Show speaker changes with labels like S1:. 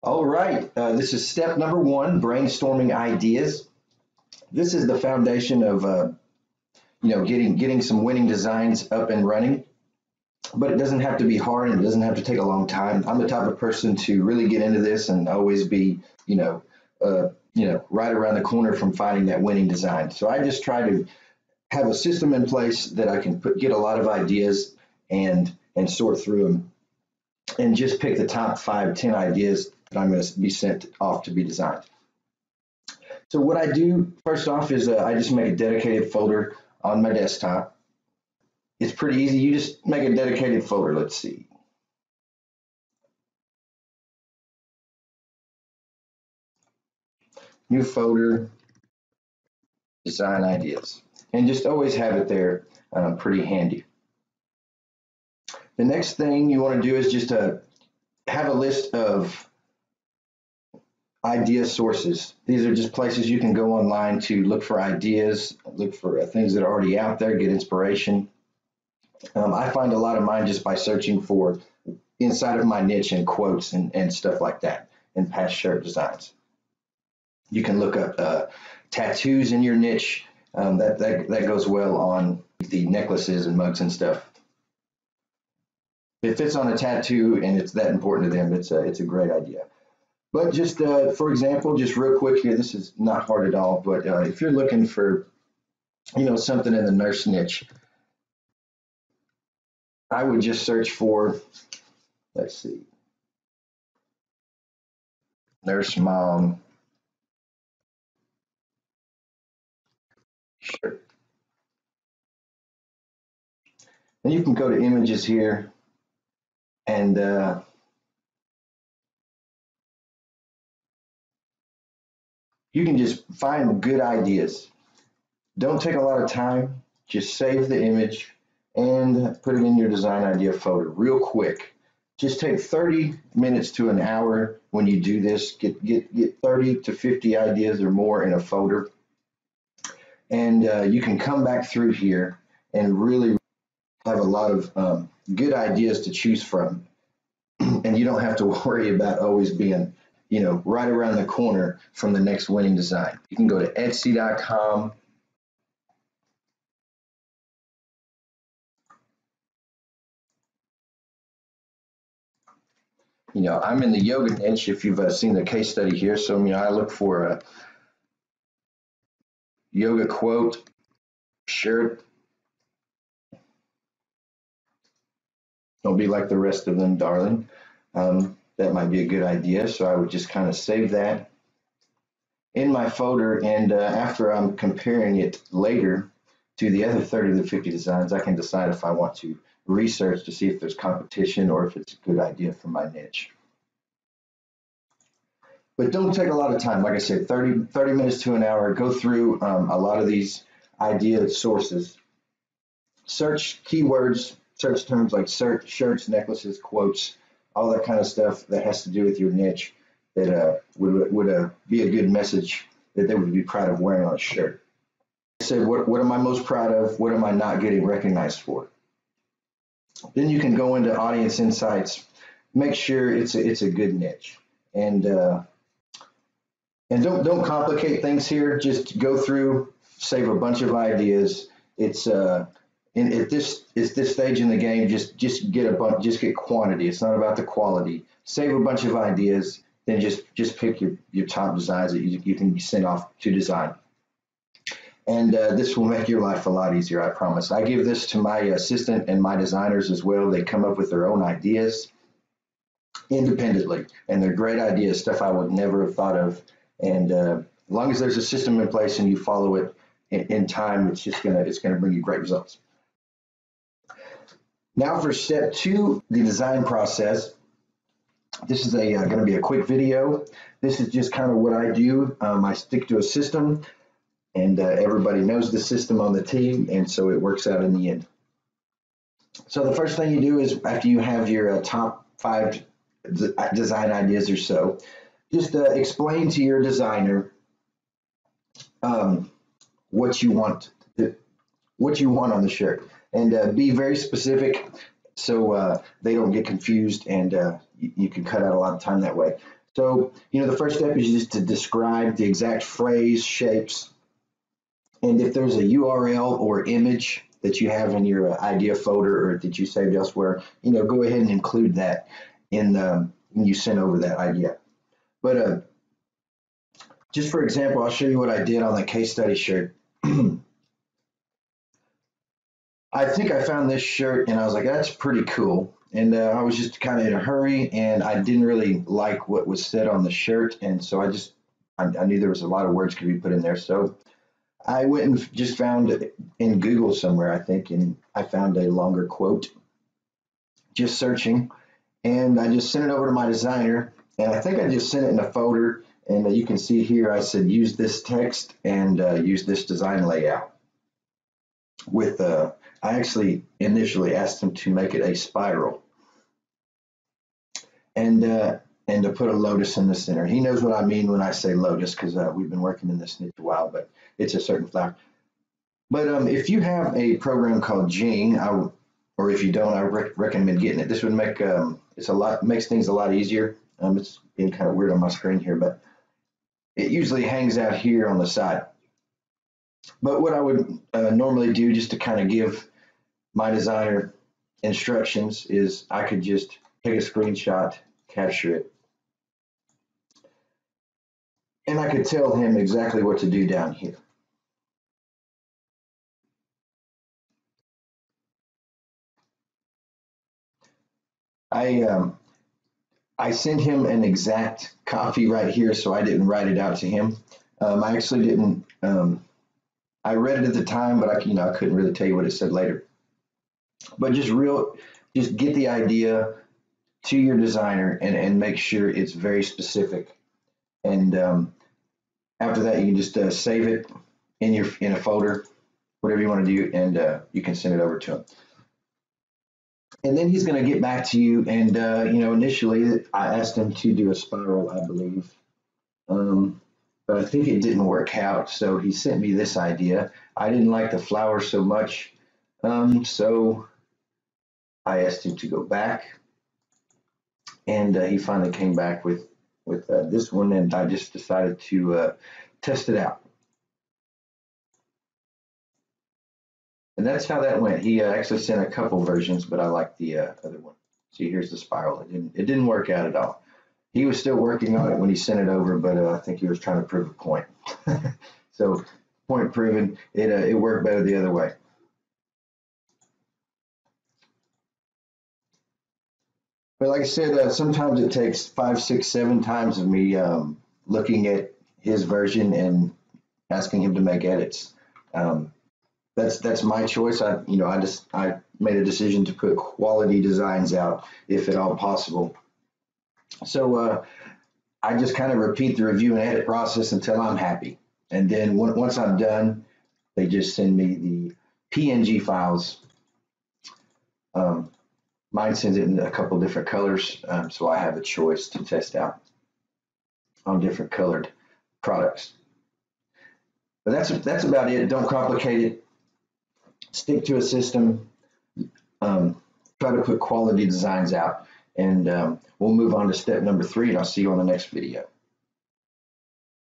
S1: All right, this is step number one, brainstorming ideas. This is the foundation of getting some winning designs up and running. But it doesn't have to be hard and it doesn't have to take a long time. I'm the type of person to really get into this and always be right around the corner from finding that winning design. So I just try to have a system in place that I can get a lot of ideas and sort through them and just pick the top 5, 10 ideas that I'm going to be sent off to be designed. So what I do first off is I just make a dedicated folder on my desktop. It's pretty easy. You just make a dedicated folder. Let's see. New folder, design ideas, and just always have it there, pretty handy. The next thing you want to do is just have a list of idea sources. These are just places you can go online to look for ideas, look for things that are already out there, get inspiration. I find a lot of mine just by searching for inside of my niche and quotes and stuff like that in past shirt designs. You can look up tattoos in your niche. That goes well on the necklaces and mugs and stuff. If it fits on a tattoo and it's that important to them, it's a great idea. But just for example, just real quick here, this is not hard at all, but if you're looking for something in the nurse niche, I would just search for, let's see, nurse mom shirt. And you can go to images here and you can just find good ideas. Don't take a lot of time. Just save the image and put it in your design idea folder real quick. Just take 30 minutes to an hour when you do this. Get 30 to 50 ideas or more in a folder. And you can come back through here and really have a lot of good ideas to choose from. And you don't have to worry about always being, right around the corner from the next winning design. You can go to Etsy.com. I'm in the yoga niche, if you've seen the case study here. So, I look for a yoga quote shirt. Don't be like the rest of them, darling. That might be a good idea. So I would just kind of save that in my folder. And after I'm comparing it later to the other 30 to 50 designs, I can decide if I want to research to see if there's competition or if it's a good idea for my niche. But don't take a lot of time. Like I said, 30 minutes to an hour. Go through a lot of these idea sources. Search keywords, search terms like shirts, necklaces, quotes, all that kind of stuff that has to do with your niche that would be a good message that they would be proud of wearing on a shirt. I said, what am I most proud of? What am I not getting recognized for? Then you can go into audience insights, make sure it's a good niche, and don't complicate things here. Just go through, save a bunch of ideas. It's at this stage in the game, just get quantity. It's not about the quality. Save a bunch of ideas, then just pick your top designs that you can send off to design. And this will make your life a lot easier, I promise. I give this to my assistant and my designers as well. They come up with their own ideas independently, and they're great ideas, stuff I would never have thought of. And as long as there's a system in place and you follow it in time, it's gonna bring you great results. Now for step 2, the design process. This is going to be a quick video. This is just kind of what I do. I stick to a system, and everybody knows the system on the team, and so it works out in the end. So the first thing you do is, after you have your top 5 design ideas or so, just explain to your designer what you want on the shirt, and be very specific so they don't get confused, and you can cut out a lot of time that way. So, the first step is just to describe the exact phrase, shapes, and if there's a URL or image that you have in your idea folder or that you saved elsewhere, go ahead and include that when you send over that idea. But just for example, I'll show you what I did on the case study shirt. I think I found this shirt and I was like, that's pretty cool. And I was just kind of in a hurry and I didn't really like what was said on the shirt. And so I knew there was a lot of words could be put in there. So I went and just found it in Google somewhere, I think, and I found a longer quote, just searching. And I just sent it over to my designer. And I think I just sent it in a folder. And you can see here, I said, use this text and use this design layout. I actually initially asked him to make it a spiral and to put a lotus in the center. He knows what I mean when I say lotus because we've been working in this niche a while, but it's a certain flower. But if you have a program called Jing, or if you don't, I recommend getting it. This would make makes things a lot easier. It's being kind of weird on my screen here, but it usually hangs out here on the side. But what I would normally do just to kind of give my designer instructions is I could just take a screenshot, capture it, and I could tell him exactly what to do down here. I sent him an exact copy right here, so I didn't write it out to him. I actually didn't. I read it at the time, but I couldn't really tell you what it said later. But just get the idea to your designer and make sure it's very specific. And after that, you can just save it in a folder, whatever you want to do, and you can send it over to him. And then he's going to get back to you. And initially I asked him to do a spiral, I believe, but I think it didn't work out. So he sent me this idea. I didn't like the flower so much, so I asked him to go back, and he finally came back with this one, and I just decided to test it out. And that's how that went. He actually sent a couple versions, but I like the other one. See, here's the spiral. It didn't work out at all. He was still working on it when he sent it over, but I think he was trying to prove a point. So, point proven. It worked better the other way. But like I said, sometimes it takes 5, 6, 7 times of me looking at his version and asking him to make edits. That's my choice. I made a decision to put quality designs out if at all possible. So I just kind of repeat the review and edit process until I'm happy. And then once I'm done, they just send me the PNG files. Mine sends it in a couple different colors, so I have a choice to test out on different colored products. But that's about it. Don't complicate it. Stick to a system. Try to put quality designs out, and we'll move on to step number 3, and I'll see you on the next video.